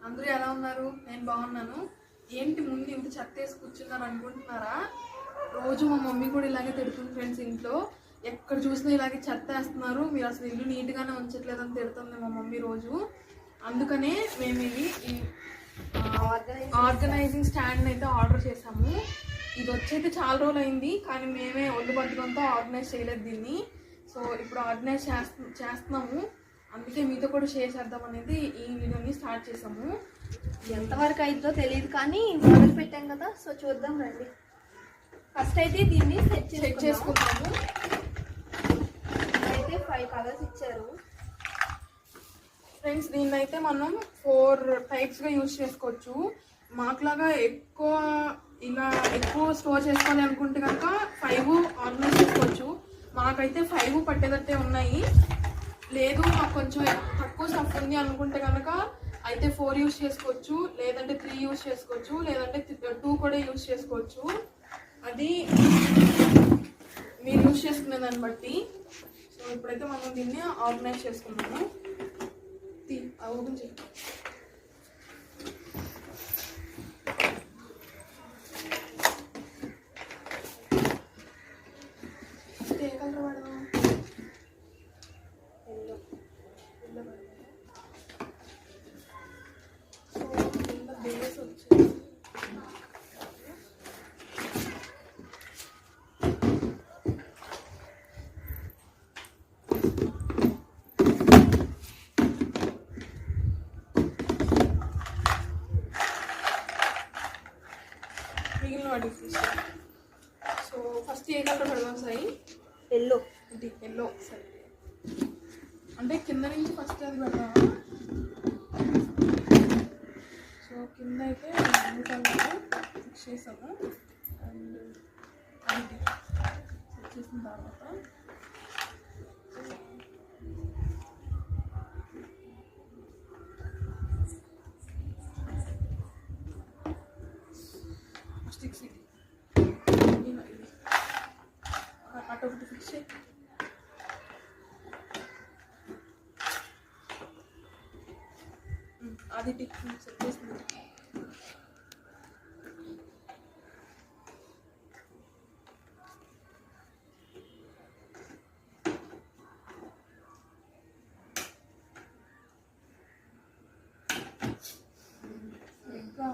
అందరూ ఎలా ఉన్నారు? నేను బాగున్నాను. ఏంటి ముందు ఇంత చెత్త వేసి కూర్చున్నారు అనుకుంటున్నారా? రోజు మా మమ్మీ కూడా ఇలాగే తిడుతుంది ఫ్రెండ్స్. ఇంట్లో ఎక్కడ చూసినా ఇలాగే చెత్త వేస్తున్నారు, మీరు అసలు ఇల్లు నీట్గానే ఉంచట్లేదని తిడుతుంది మా మమ్మీ రోజు. అందుకనే మేము ఇది ఆర్గనైజింగ్ స్టాండ్ అయితే ఆర్డర్ చేసాము. ఇది వచ్చైతే చాలా రోజులు అయింది, కానీ మేమే ఒళ్ళు బద్దకంతో ఆర్గనైజ్ చేయలేదు దీన్ని. సో ఇప్పుడు ఆర్గనైజ్ చేస్తున్నాము. అందుకే మీతో కూడా షేర్ చేద్దాం అనేది ఈ వీడియోని స్టార్ట్ చేసాము. ఎంతవరకు అయిద్దో తెలియదు, కానీ మొదలు పెట్టాం కదా, సో చూద్దాం రండి. ఫస్ట్ అయితే దీన్ని సెట్ చేసుకుందాము. అయితే 5 కలర్స్ ఇచ్చారు ఫ్రెండ్స్. దీన్ని అయితే మనం 4 టైప్స్గా యూజ్ చేసుకోవచ్చు. మాకులాగా ఎక్కువ స్టోర్ చేసుకోవాలి అనుకుంటే కనుక 5 ఆర్గనైజ్ చేసుకోవచ్చు. మాకైతే 5 పట్టేదట్టే ఉన్నాయి. లేదు మాకు కొంచెం తక్కువ స్టఫ్ ఉంది అనుకుంటే కనుక అయితే 4 యూజ్ చేసుకోవచ్చు, లేదంటే 3 యూజ్ చేసుకోవచ్చు, లేదంటే 2 కూడా యూజ్ చేసుకోవచ్చు. అది మీరు యూజ్ చేసుకునే దాన్ని బట్టి. సో ఇప్పుడైతే మనం దీన్ని ఆర్గనైజ్ చేసుకున్నాము. ఓపెన్ చేయి. ఏ కలర్ వాడదాం? బేస్ వచ్చేసి మిగిలిన వాటికి. సో ఫస్ట్ ఏ కలర్ పెడదాం సాయి? ఎల్లో. ఇది ఎల్లో. సరే, అంటే కింద నుంచి ఫస్ట్ అది పెడదాం. సో కింద అయితే బ్లూ కలర్ ఫిక్స్ చేసాము. అండ్ అది సెట్ చేసిన తర్వాత స్టిక్స్ ఇది అటు ఒకటి ఫిక్స్ చేయి. అది టిక్ సెట్ చేసింది. ఇంకా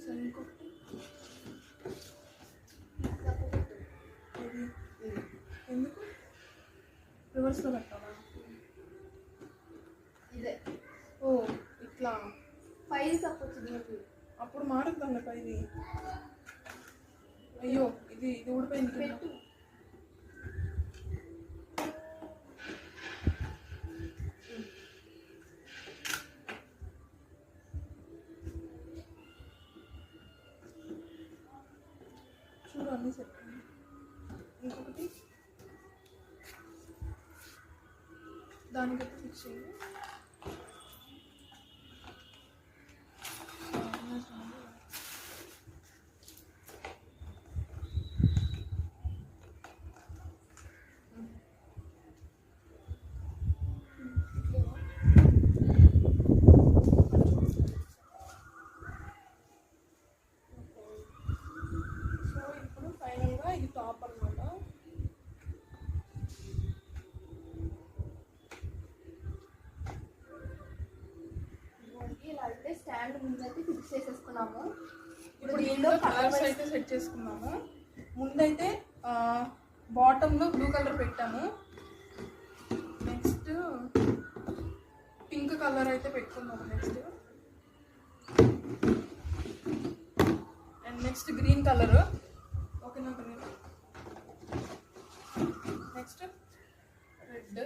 సరే ఇంకొకటి ఎందుకు రివర్స్లో పెట్టాలా? ఇదే. ఓ ఇట్లా 5 తప్పొచ్చు. అప్పుడు మారుతుందండి ఇది. అయ్యో ఇది ఊడిపోయింది. పెట్టు. చూడు అన్నీ సెట్. ఇంకొకటి దానికైతే ఫిక్స్ చేయండి. సో ఇప్పుడు ఫైనల్గా ఇది టాప్ అన్నమాట. ఇలా అయితే స్టాండ్ ముందైతే ఫిక్స్ చేసేసుకున్నాము. ఇప్పుడు దీంట్లో కలర్స్ అయితే సెట్ చేసుకున్నాము. ముందైతే బాటంలో బ్లూ కలర్ పెట్టాము. నెక్స్ట్ పింక్ కలర్ అయితే పెట్టుకున్నాము. Next green colour. ఓకేనా? గ్రీన్. Next red.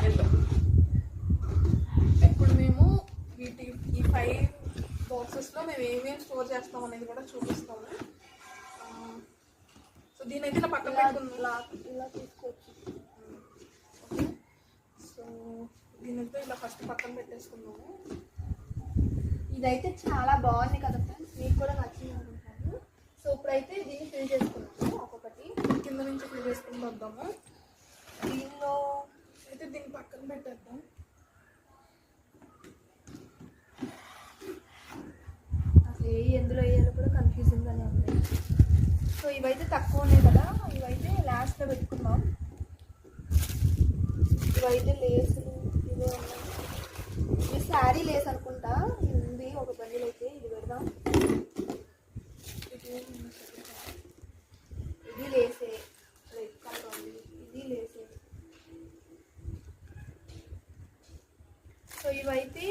ఎల్లో. ఇప్పుడు మేము ఈ 5 బాక్సెస్లో మేము ఏమేమి స్టోర్ చేస్తాం అనేది కూడా చూపిస్తాము. సో దీని అయితే ఇలా పక్కన పెట్టుకుందాం. ఇలా తీసుకోవచ్చు. ఓకే. సో దీనితో ఇలా ఫస్ట్ పక్కన పెట్టేసుకున్నాము. ఇదైతే చాలా బాగుంది కదా ఫ్రెండ్స్, మీకు కూడా నచ్చింది అనుకుంటాను. సో ఇప్పుడైతే దీన్ని ఫిల్ చేసుకున్నాము. ఒక్కొక్కటి కింద నుంచి ఫిల్ చేసుకుందాం. చూసుకుంటూ వద్దాము. దీనిలో అయితే దీన్ని పక్కన పెట్టేద్దాం. అసలు ఎందులో వేయాలో కూడా కన్ఫ్యూజింగ్గానే ఉంది. సో ఇవైతే తక్కువ ఉన్నాయి కదా, ఇవైతే లాస్ట్లో పెట్టుకుందాం. ఇవైతే లేసులు ఇవే ఉన్నాయి. ఇది శారీ లేస్ అనుకుంటా, ఇది ఉంది ఒక బండిల్ అయితే. ఇది పెడదాం. ఇది లేసే రెడ్ కలర్ ఉంది, ఇది లేసే. సో ఇవైతే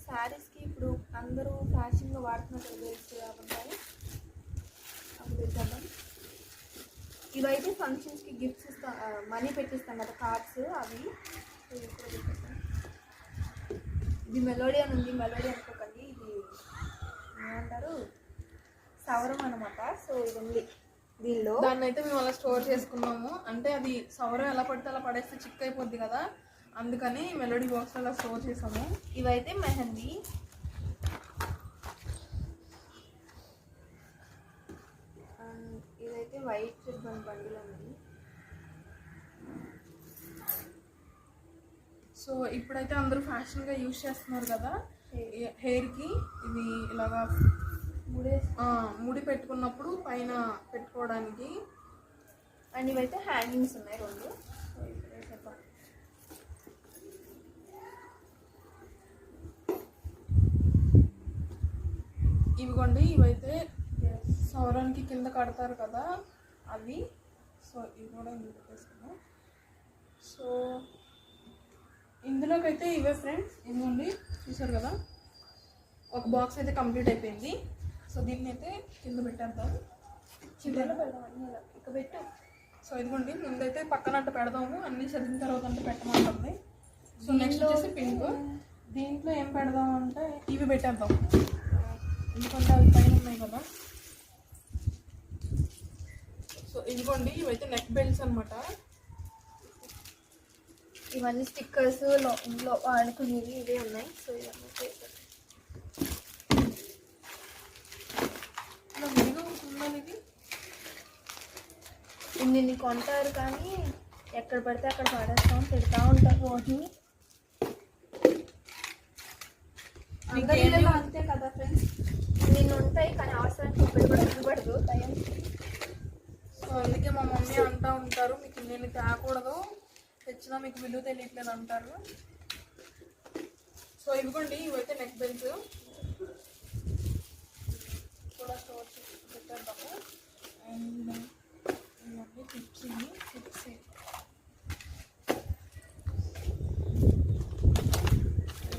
శారీస్కి ఇప్పుడు అందరూ ఫ్యాషన్గా వాడుతున్నారు లేస్ ఉంటాయి, అవి పెట్టాము. ఇవైతే ఫంక్షన్స్కి గిఫ్ట్స్ ఇస్తాం, మనీ పెట్టిస్తాం కదా కార్డ్స్, అవి. ఇది మెలోడీ అని ఉంది, మెలోడీ అనుకోకండి, ఇది ఏమంటారు సవరం అనమాట. సో ఇది ఉంది దీనిలో. దాన్ని అయితే మేము అలా స్టోర్ చేసుకున్నాము. అంటే అది సవరం ఎలా పడితే అలా పడేస్తే చిక్ అయిపోద్ది కదా, అందుకని మెలోడీ బాక్స్ అలా స్టోర్ చేసాము. ఇవైతే మెహందీ. ఇదైతే వైట్ రిబ్బన్ బండిల్ ఉంది. సో ఇప్పుడైతే అందరూ ఫ్యాషన్గా యూజ్ చేస్తున్నారు కదా హెయిర్కి. ఇవి ఇలాగా ముడి పెట్టుకున్నప్పుడు పైన పెట్టుకోవడానికి. అండ్ ఇవైతే హ్యాంగింగ్స్ ఉన్నాయి 2. సో ఇప్పుడు ఇవిగోండి, ఇవైతే సౌరానికి కింద కడతారు కదా అవి. సో ఇవి కూడా ఇందులో పెట్టేసుకున్నాం. సో ఇందులోకి అయితే ఇవే ఫ్రెండ్స్, ఇవ్వండి చూసారు కదా, ఒక బాక్స్ అయితే కంప్లీట్ అయిపోయింది. సో దీన్ని అయితే కింద పెట్టేద్దాం. చివరిలో పెడదాం అన్నీ ఇలా ఇక పెట్టు. సో ఇదిగోండి, ముందైతే పక్కన అట్ట పెడదాము, అన్నీ చదివిన తర్వాత అంటే పెట్టమంటుంది. సో నెక్స్ట్ వచ్చేసి పింక్. దీంట్లో ఏం పెడదాం అంటే ఇవి పెట్టేద్దాం, ఎందుకంటే అవి పైన ఉన్నాయి కదా. సో ఇదిగోండి, ఇవైతే నెక్ బెల్ట్స్ అనమాట. ఇవన్నీ స్టిక్కర్స్ ఇంట్లో వాడుకునేవి ఇవే ఉన్నాయి. సో ఇవన్నీ విడిగా ఉండాలి. ఇన్ని కొంటారు కానీ ఎక్కడ పడితే అక్కడ పడేస్తాం, పెడతా ఉంటారు రోజు. అంగడిలో అంతే కదా ఫ్రెండ్స్, నిన్ను ఉంటాయి కానీ అవసరానికి ఒకటి కూడా నిలబడదు టైం. సో అందుకే మా మమ్మీ అంటూ ఉంటారు, మీకు నేను తేకూడదు, తెచ్చినా మీకు విలువ తెలియట్లేదు అంటారు. సో ఇవిగోండి, ఇవైతే నెక్ బెల్ట్స్ కూడా స్టోర్ చేసి పెట్టేద్దాము. అండ్ ఇవన్నీ టిప్స్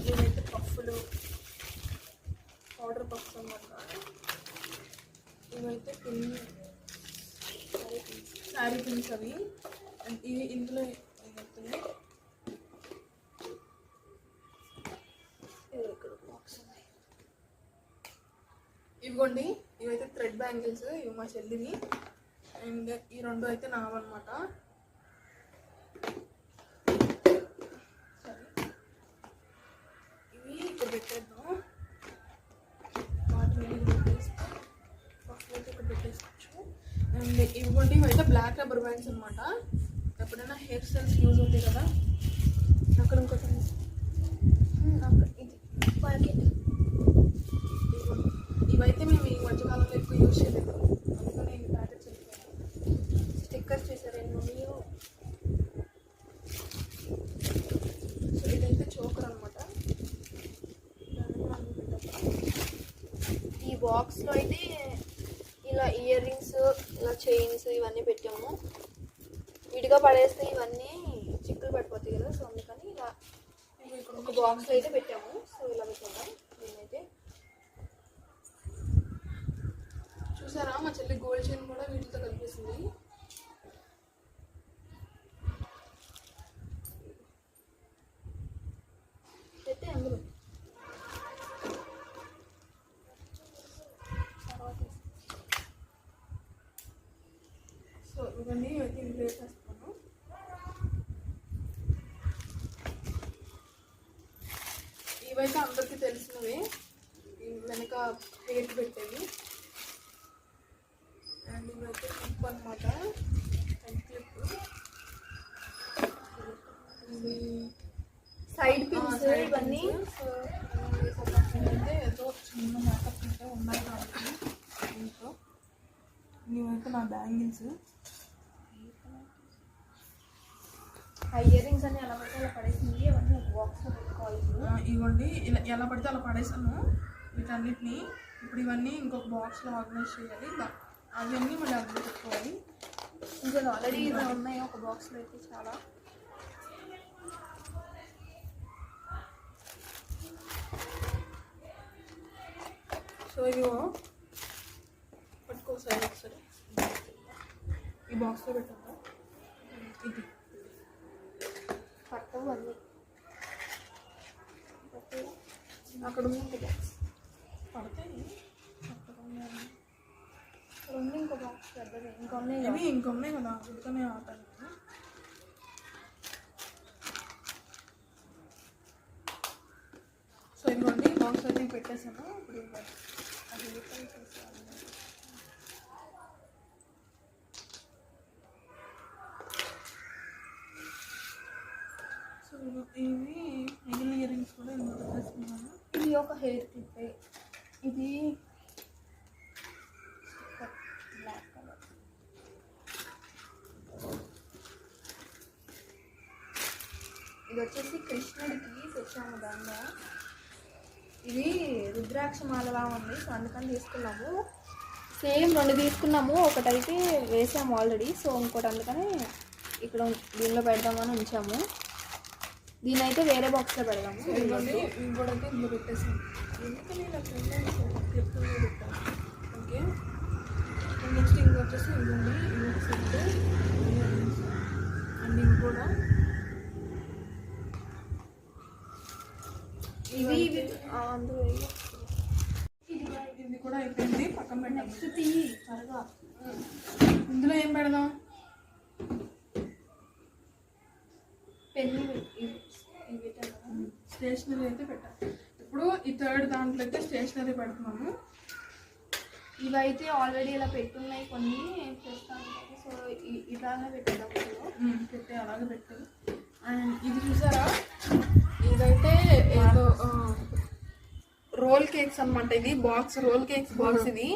ఇవైతే పఫ్ఫులు, పౌడర్ పఫ్స్ అన్నమాట. ఇవైతే శారీ పిన్స్ అవి. అండ్ ఇవి ఇందులో ఇవిగోండి, ఇవైతే థ్రెడ్ బ్యాంగిల్స్, ఇవి మా చెల్లివి. అండ్ ఈ 2 అయితే నావన్నమాట. సరే, ఇవి ఇక్కడ పెట్టేద్దాం. వాటి మీద పెట్టేస్తాం, అయితే ఇక్కడ పెట్టేసుకోవచ్చు. అండ్ ఇవిగోండి, ఇవైతే బ్లాక్ రబ్బర్ బ్యాండ్స్ అనమాట. ఎప్పుడైనా హెయిర్ స్టైల్స్ యూజ్ అవుతాయి కదా. అక్కడ ఇంకోటి ఇది ప్యాకెట్. ఇవైతే మేము ఈ మధ్యకాలంలో ఎక్కువ యూజ్ చేయలేదు, అందుకని ఈ ప్యాకెట్స్ స్టిక్కర్స్ చూసారు ఎన్ని ఉన్నాయో. సో ఇదైతే చోకర్ అనమాట. ఈ బాక్స్లో అయితే ఇలా ఇయర్ రింగ్స్, ఇలా చైన్స్ ఇవన్నీ పెట్టాము. విడిగా పడేస్తే ఇవన్నీ చిక్కులు పడిపోతాయి కదా, సో అందుకని ఇలా ఒక బాక్స్లో అయితే పెట్టాము. సో ఇలా పెట్టాము. దీన్నైతే చూసారా, మా చెల్లి గోల్డ్ చైన్ కూడా వీటితో కలిపేసింది. అయితే అందులో సో ఇవన్నీ అయితే ఇంట్లో వేసేస్తాను. ఇవైతే అందరికీ తెలిసినవే, వెనక హెయిర్ పెట్టేవి. అండ్ ఇవైతే క్లిప్ అనమాట, హెడ్ క్లిప్. నా బ్యాంగిల్స్. ఆ ఇయర్ రింగ్స్ అన్ని ఎలా పడితే అలా పడేసింది, అవన్నీ ఒక బాక్స్లో పెట్టుకోవాలి. ఇవ్వండి ఇలా ఎలా పడితే అలా పడేసాను వీటన్నిటిని. ఇప్పుడు ఇవన్నీ ఇంకొక బాక్స్లో ఆర్గనైజ్ చేయాలి. అవన్నీ మళ్ళీ అందులో పెట్టుకోవాలి. ఇంకా ఆల్రెడీ ఇలా ఉన్నాయి ఒక బాక్స్లో అయితే చాలా. సో ఇవో పట్టుకోసారి ఒకసారి ఈ బాక్స్లో పెట్టాను. ఇది పట్టవు అన్నీ. అక్కడ ఉంది ఇంకో బాక్స్ పడతాయి. ఉంది ఇంకో బాక్స్ పెద్దది, ఇంకా ఉన్నాయి. ఇవి ఇంకా ఉన్నాయి కదా, అందుకనే ఆపాను. సో ఇదిగోండి బాక్స్ అయితే పెట్టేసాను. ఇప్పుడు అది ఓపెన్ చేసాను. సో ఇవి మిగిలిన ఇయర్ రింగ్స్ కూడా ఇందులో పెట్టేసుకున్నాను. ఇది ఒక హెయిర్ క్లిప్, ఇది బ్లాక్ కలర్. ఇది వచ్చేసి కృష్ణుడికి తెచ్చాము దండ. ఇది రుద్రాక్ష మాలలా ఉంది, సో అందుకని తీసుకున్నాము. సేమ్ 2 తీసుకున్నాము, ఒకటైతే వేసాము ఆల్రెడీ. సో ఇంకోటి అందుకని ఇక్కడ దీనిలో పెడదామని ఉంచాము. దీని అయితే వేరే బాక్స్లో పెడదాము. ఇదిగోండి ఇవి కూడా అయితే ఇందులో పెట్టేసాను. ఎందుకని ఇలా క్లిప్ పెట్టాను. ఓకే నెక్స్ట్ ఇంక వచ్చేసి ఇదిగోండి ఇవి సెట్ అండ్ ఇవి కూడా ఇవి అందులో ఇది కూడా అయిపోయింది. పక్కన పెట్టాం. నెక్స్ట్ తీయి త్వరగా. ఇందులో ఏం పెడదాం? పెన్ను స్టేషనరీ అయితే పెట్టాం. ఇప్పుడు ఈ థర్డ్ దాంట్లో అయితే స్టేషనరీ పెడుతున్నాము. ఇవైతే ఆల్రెడీ ఇలా పెట్టున్నాయి కొన్ని చేస్తాను. సో ఇలానే పెట్టేద్దాం. పెట్టే అలాగే పెట్టు. అండ్ ఇది చూసారా, ఇదైతే ఏదో రోల్ కేక్స్ అనమాట. ఇది బాక్స్ రోల్ కేక్స్ బాక్స్. ఇది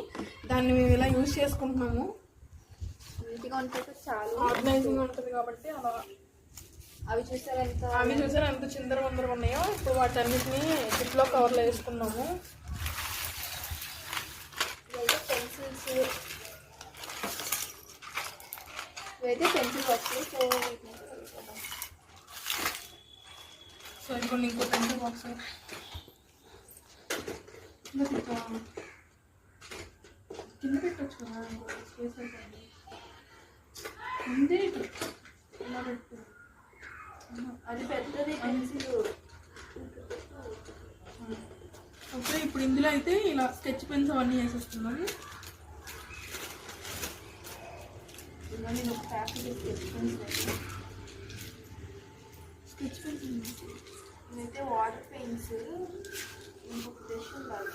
దాన్ని మేము ఇలా యూజ్ చేసుకుంటున్నాము. నీట్గా ఉంటుంది, చాలా ఆర్గనైజింగ్ ఉంటుంది కాబట్టి అలా. అవి చూసారా ఎంత చిందర వందరగా ఉన్నాయో. ఇప్పుడు వాటన్నిటిని జిప్లో కవర్లో వేసుకున్నాము. ఇవైతే పెన్సిల్స్, ఇవైతే పెన్సిల్ బాక్స్. సో ఇప్పుడు ఇంకో పెన్సిల్ బాక్స్ కింద పెట్టచ్చు కదా, స్పేస్ అయిపోయింది. ఇలా పెట్టు. అది పెద్దది పెన్సిల్. ఓకే ఇప్పుడు ఇందులో అయితే ఇలా స్కెచ్ పెన్స్ అవన్నీ వేసేస్తున్నాను. ఇలా నేను ఒక ప్యాకెట్ స్కెచ్ పెన్స్ ఇదైతే వాటర్ పెయింట్స్. ఇంకొక బ్రష్ ఉండాలి.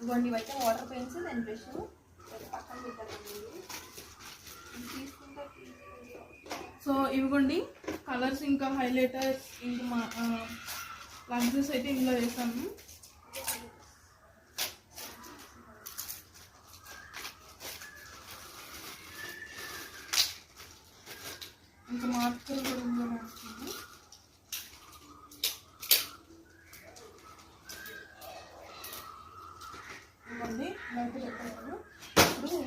ఇవ్వండి, ఇవైతే వాటర్ పెయింట్స్. దాని బ్రష్ పక్కన పెట్టాలండి. తీసుకుంటా. సో ఇవిగోండి కలర్స్ ఇంకా హైలైటర్స్ ఇంకా మా లగ్జరీస్ అయితే ఇందులో వేసాము. ఇంకా మార్కర్ కూడా ఇందులో వేస్తాము. ఇవ్వండి ఇలా అయితే పెట్టాము. ఇప్పుడు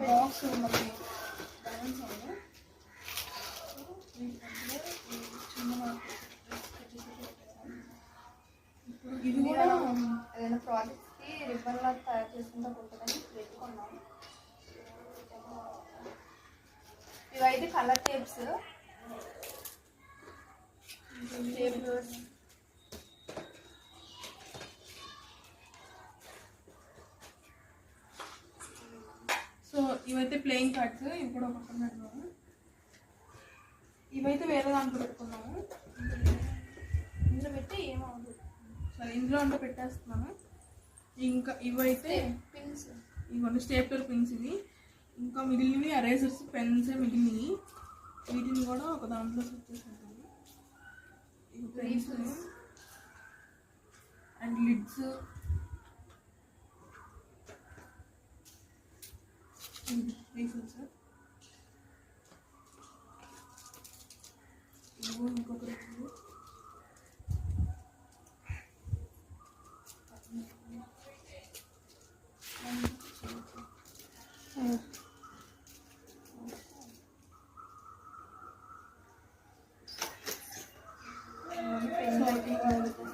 బాక్స్ ఉన్నది బ్యాలెన్స్ అవ్వదు. ఇది కూడా ఏదైనా ప్రాజెక్ట్స్కి రిబ్బన్ లాగా తయారు చేసుకుంటా ఉంటుందని పెట్టుకున్నాం. ఇవైతే కలర్ టేప్స్. సో ఇవైతే ప్లేయింగ్ కార్డ్స్. ఇవి కూడా పక్కన పెడతాము. ఇవైతే వేరే దాంట్లో పెట్టుకున్నాము. ఇందులో పెట్టి ఏమవుతుంది. సరే ఇందులో అంతా పెట్టేస్తున్నాను. ఇంకా ఇవైతే పిన్స్ ఇవన్నీ స్టేప్లర్ పిన్స్ ఇవి. ఇంకా మిగిలినవి ఎరేజర్స్ పెన్స్ మిగిలినవి, వీటిని కూడా ఒక దాంట్లో సెట్ చేసుకుంటాను. ఇవి పెన్స్ అండ్ లిడ్స్, రీఫిల్స్, ఇవి ఇంకొక రీఫిల్,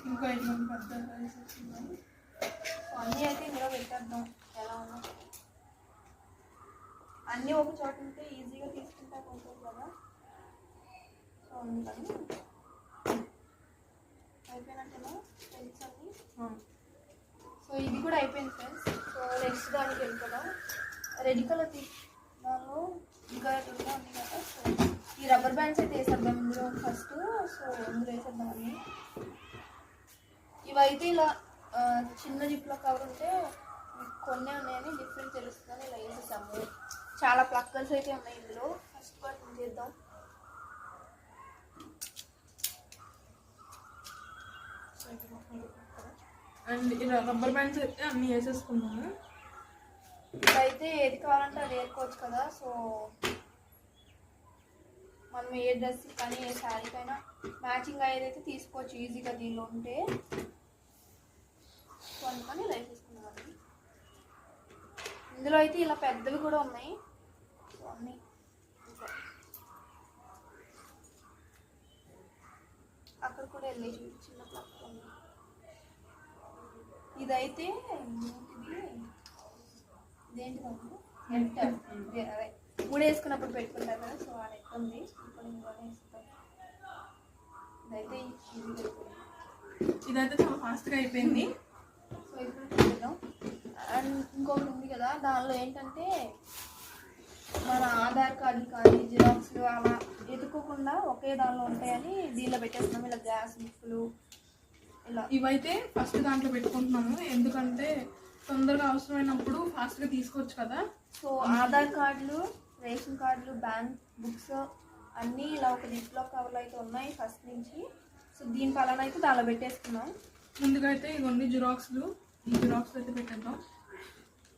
ఇంకా ఇటువంటి పెద్ద రైసెస్ ఉన్నాయి. అన్నీ అయితే ఇందులో పెట్టేద్దాం. ఎలా ఉన్నా అన్నీ ఒక చోట ఉంటే ఈజీగా తీసుకుంటా ఉంటుంది కదా. సో అందుకని అయిపోయినట్టేనా ఫ్రెండ్స్ అన్నీ. సో ఇది కూడా అయిపోయింది ఫ్రెండ్స్. సో నెక్స్ట్ దానికి వెళ్ళిపోదాం. రెడ్ కలర్ దానిలో ఇంకా ఇంకా ఉంది కదా. సో ఈ రబ్బర్ బ్యాండ్స్ అయితే వేసేద్దాం ఇందులో ఫస్ట్. సో ఇందులో వేసేద్దాం అన్నీ. ఇవైతే ఇలా చిన్న జిప్లో కవర్ ఉంటే కొన్ని ఉన్నాయని డిఫరెంట్ తెలుస్తుందని ఇలా వేసేసాము. చాలా ప్లక్కర్స్ అయితే ఉన్నాయి ఇందులో. ఫస్ట్ పార్ట్ చేద్దాం. అండ్ ఇలా రబ్బర్ బ్యాండ్స్ అయితే అన్నీ వేసేసుకున్నాము. ఇదైతే ఏది కావాలంటే అది వేసుకోవచ్చు కదా. సో మనం ఏ డ్రెస్ కానీ ఏ శారీకైనా మ్యాచింగ్ అయ్యేదైతే తీసుకోవచ్చు ఈజీగా దీనిలో ఉంటే. సో అందుకని ఇలా వేసేసుకున్నాం. ఇందులో అయితే ఇలా పెద్దవి కూడా ఉన్నాయి. సో అన్నీ అక్కడ కూడా వెళ్ళి చిన్న ప్లక్ ఉంది. ఇదైతే దేంటిది అదే ముడి వేసుకున్నప్పుడు పెట్టుకుంటారు కదా. సో ఆ నెట్ ఉంది. ఇప్పుడు ఇందులోనే వేస్తాం. ఇదైతే ఇదైతే చాలా ఫాస్ట్గా అయిపోయింది. సో ఇప్పుడు చూద్దాం. అండ్ ఇంకొకటి ఉంది కదా, దానిలో ఏంటంటే మన ఆధార్ కార్డు కానీ జిరాక్స్లు అలా ఎత్తుకోకుండా ఒకే దానిలో ఉంటాయని దీనిలో పెట్టేస్తున్నాం. ఇలా గ్యాస్ బుక్లు ఇలా. ఇవైతే ఫస్ట్ దాంట్లో పెట్టుకుంటున్నాము ఎందుకంటే తొందరగా అవసరమైనప్పుడు ఫాస్ట్గా తీసుకోవచ్చు కదా. సో ఆధార్ కార్డులు, రేషన్ కార్డులు, బ్యాంక్ బుక్స్ అన్నీ ఇలా ఒక జిప్లో కవర్లు అయితే ఉన్నాయి ఫస్ట్ నుంచి. సో దీని పలాన అయితే దానిలో పెట్టేసుకున్నాం. ముందుగా అయితే ఇవన్నీ జిరాక్స్లు, ఈ జిరాక్స్లు అయితే పెట్టేద్దాం.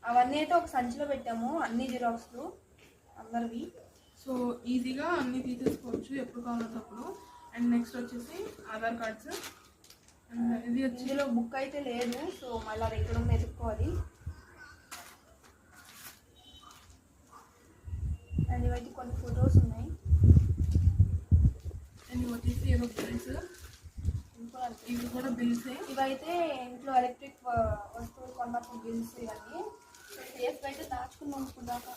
అవన్నీ అయితే ఒక సంచిలో పెట్టాము, అన్ని జిరాక్స్లు అందరివి. సో ఈజీగా అన్నీ తీసేసుకోవచ్చు ఎప్పుడు కావాలంటే అప్పుడు. అండ్ నెక్స్ట్ వచ్చేసి ఆధార్ కార్డ్స్. అండ్ ఇది వచ్చి ఇందులో బుక్ అయితే లేదు. సో మళ్ళీ అది ఎక్కడ వెతుక్కోవాలి. అండ్ ఇవైతే కొన్ని ఫొటోస్ ఉన్నాయి. అండ్ ఇవి వచ్చేసి ఏదో బిల్స్, ఇవి కూడా బిల్సే. ఇవైతే ఇంట్లో ఎలక్ట్రిక్ వస్తువులు కొన్నప్పుడు బిల్స్ ఇవన్నీ. సేఫ్గా అయితే దాచుకున్నాం ఇప్పుడు దాకా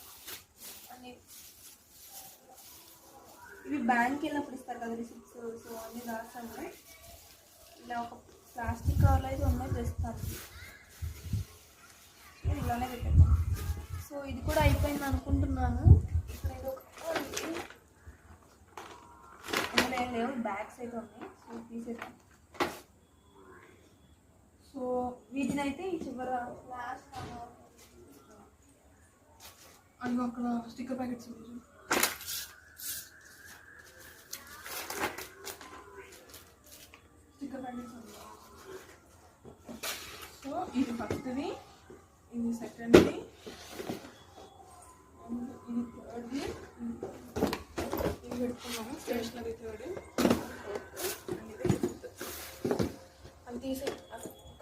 అన్నీ. ఇవి బ్యాంక్కి వెళ్ళినప్పుడు ఇస్తారు కదా రిసిప్ట్స్. సో అన్నీ రాస్తాను. ఇలా ఒక ప్లాస్టిక్ కవర్లో అయితే ఉన్నాయి ప్రస్తుతానికి. ఇలానే పెట్టేద్దాం. సో ఇది కూడా అయిపోయింది అనుకుంటున్నాను. ఇక్కడ ఏదో ఇందులో ఏం లేవు, బ్యాగ్స్ అయితే ఉన్నాయి. సో తీసేద్దాం. సో వీటిని అయితే ఈ చివర లాస్ట్ అది అక్కడ స్టిక్కర్ ప్యాకెట్స్ ఉన్నాయి. స్టిక్కర్ ప్యాకెట్స్ ఉన్నాయి. సో ఇది ఫస్ట్ది, ఇది సెకండ్ది, ఇది థర్డ్ది. ఇది పెట్టుకున్నాము స్టేషనరీ థర్డ్. అండ్ ఇది ఫిఫ్త్. అది తీసే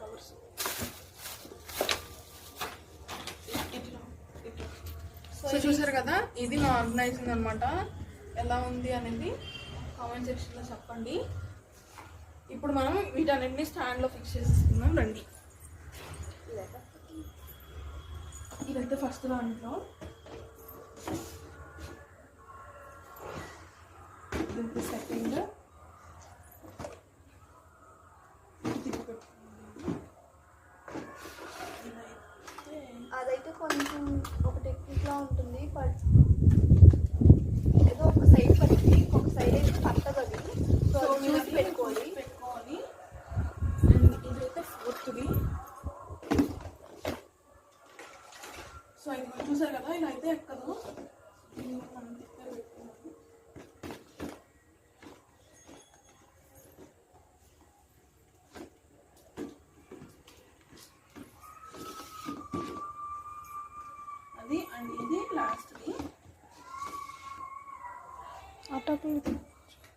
కవర్స్. సో చూసారు కదా, ఇది నా ఆర్గనైజింగ్ అనమాట. ఎలా ఉంది అనేది కామెంట్ సెక్షన్లో చెప్పండి. ఇప్పుడు మనం వీటన్నిటిని స్టాండ్లో ఫిక్స్ చేసేసుకుందాం రండి. ఇదైతే ఫస్ట్ దాంట్లో, ఇదైతే సెకండ్. అదైతే కొంచెం ఒక టెక్నిక్లా ఉంటుంది. బట్ ఏదో ఒక సైడ్ పట్టి ఇంకొక సైడ్ అయితే పట్టదు అది. సో చూసి పెట్టుకోవాలి. అండ్ ఇదైతే అవుతుంది. సో ఇది చూసారు కదా, ఇలా అయితే ఎక్కదు. మనం తిప్పే పెట్టుకున్నాము. అది అండ్ ఇది లాస్ట్ది.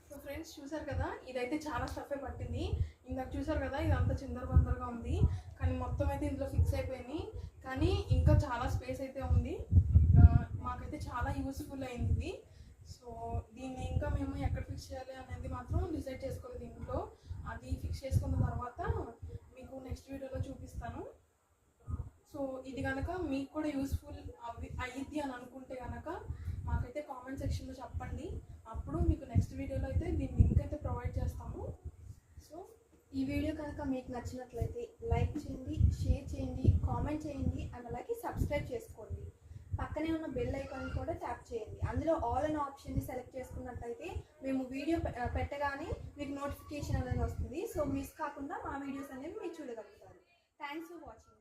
సో ఫ్రెండ్స్ చూసారు కదా, ఇదైతే చాలా స్టఫే పట్టింది. ఇందాక చూసారు కదా, ఇదంతా చిందరబందరగా ఉంది, కానీ మొత్తం అయితే ఇందులో ఫిక్స్ అయిపోయింది. కానీ ఇంకా చాలా స్పేస్ అయితే ఉంది. మాకైతే చాలా యూస్ఫుల్ అయింది. సో దీన్ని ఇంకా మేము ఎక్కడ ఫిక్స్ చేయాలి అనేది మాత్రం డిసైడ్ చేసుకోలేదు ఇంట్లో. అది ఫిక్స్ చేసుకున్న తర్వాత మీకు నెక్స్ట్ వీడియోలో చూపిస్తాను. సో ఇది కనుక మీకు కూడా యూస్ఫుల్ అయ్యిద్ది అని అనుకుంటే కనుక మాకైతే కామెంట్ సెక్షన్లో చెప్పండి. అప్పుడు మీకు నెక్స్ట్ వీడియోలో అయితే దీని లింక్ అయితే ప్రొవైడ్ చేస్తాము. సో ఈ వీడియో కనుక మీకు నచ్చినట్లయితే లైక్ చేయండి, షేర్ చేయండి, కామెంట్ చేయండి అండ్ అలాగే సబ్స్క్రైబ్ చేసుకోండి. పక్కనే ఉన్న బెల్ ఐకాన్ కూడా ట్యాప్ చేయండి. అందులో ఆల్ అనే ఆప్షన్ని సెలెక్ట్ చేసుకున్నట్లయితే మేము వీడియో పెట్టగానే మీకు నోటిఫికేషన్ అనేది వస్తుంది. సో మిస్ కాకుండా మా వీడియోస్ అనేవి మీరు చూడగలుగుతారు. Thanks for watching.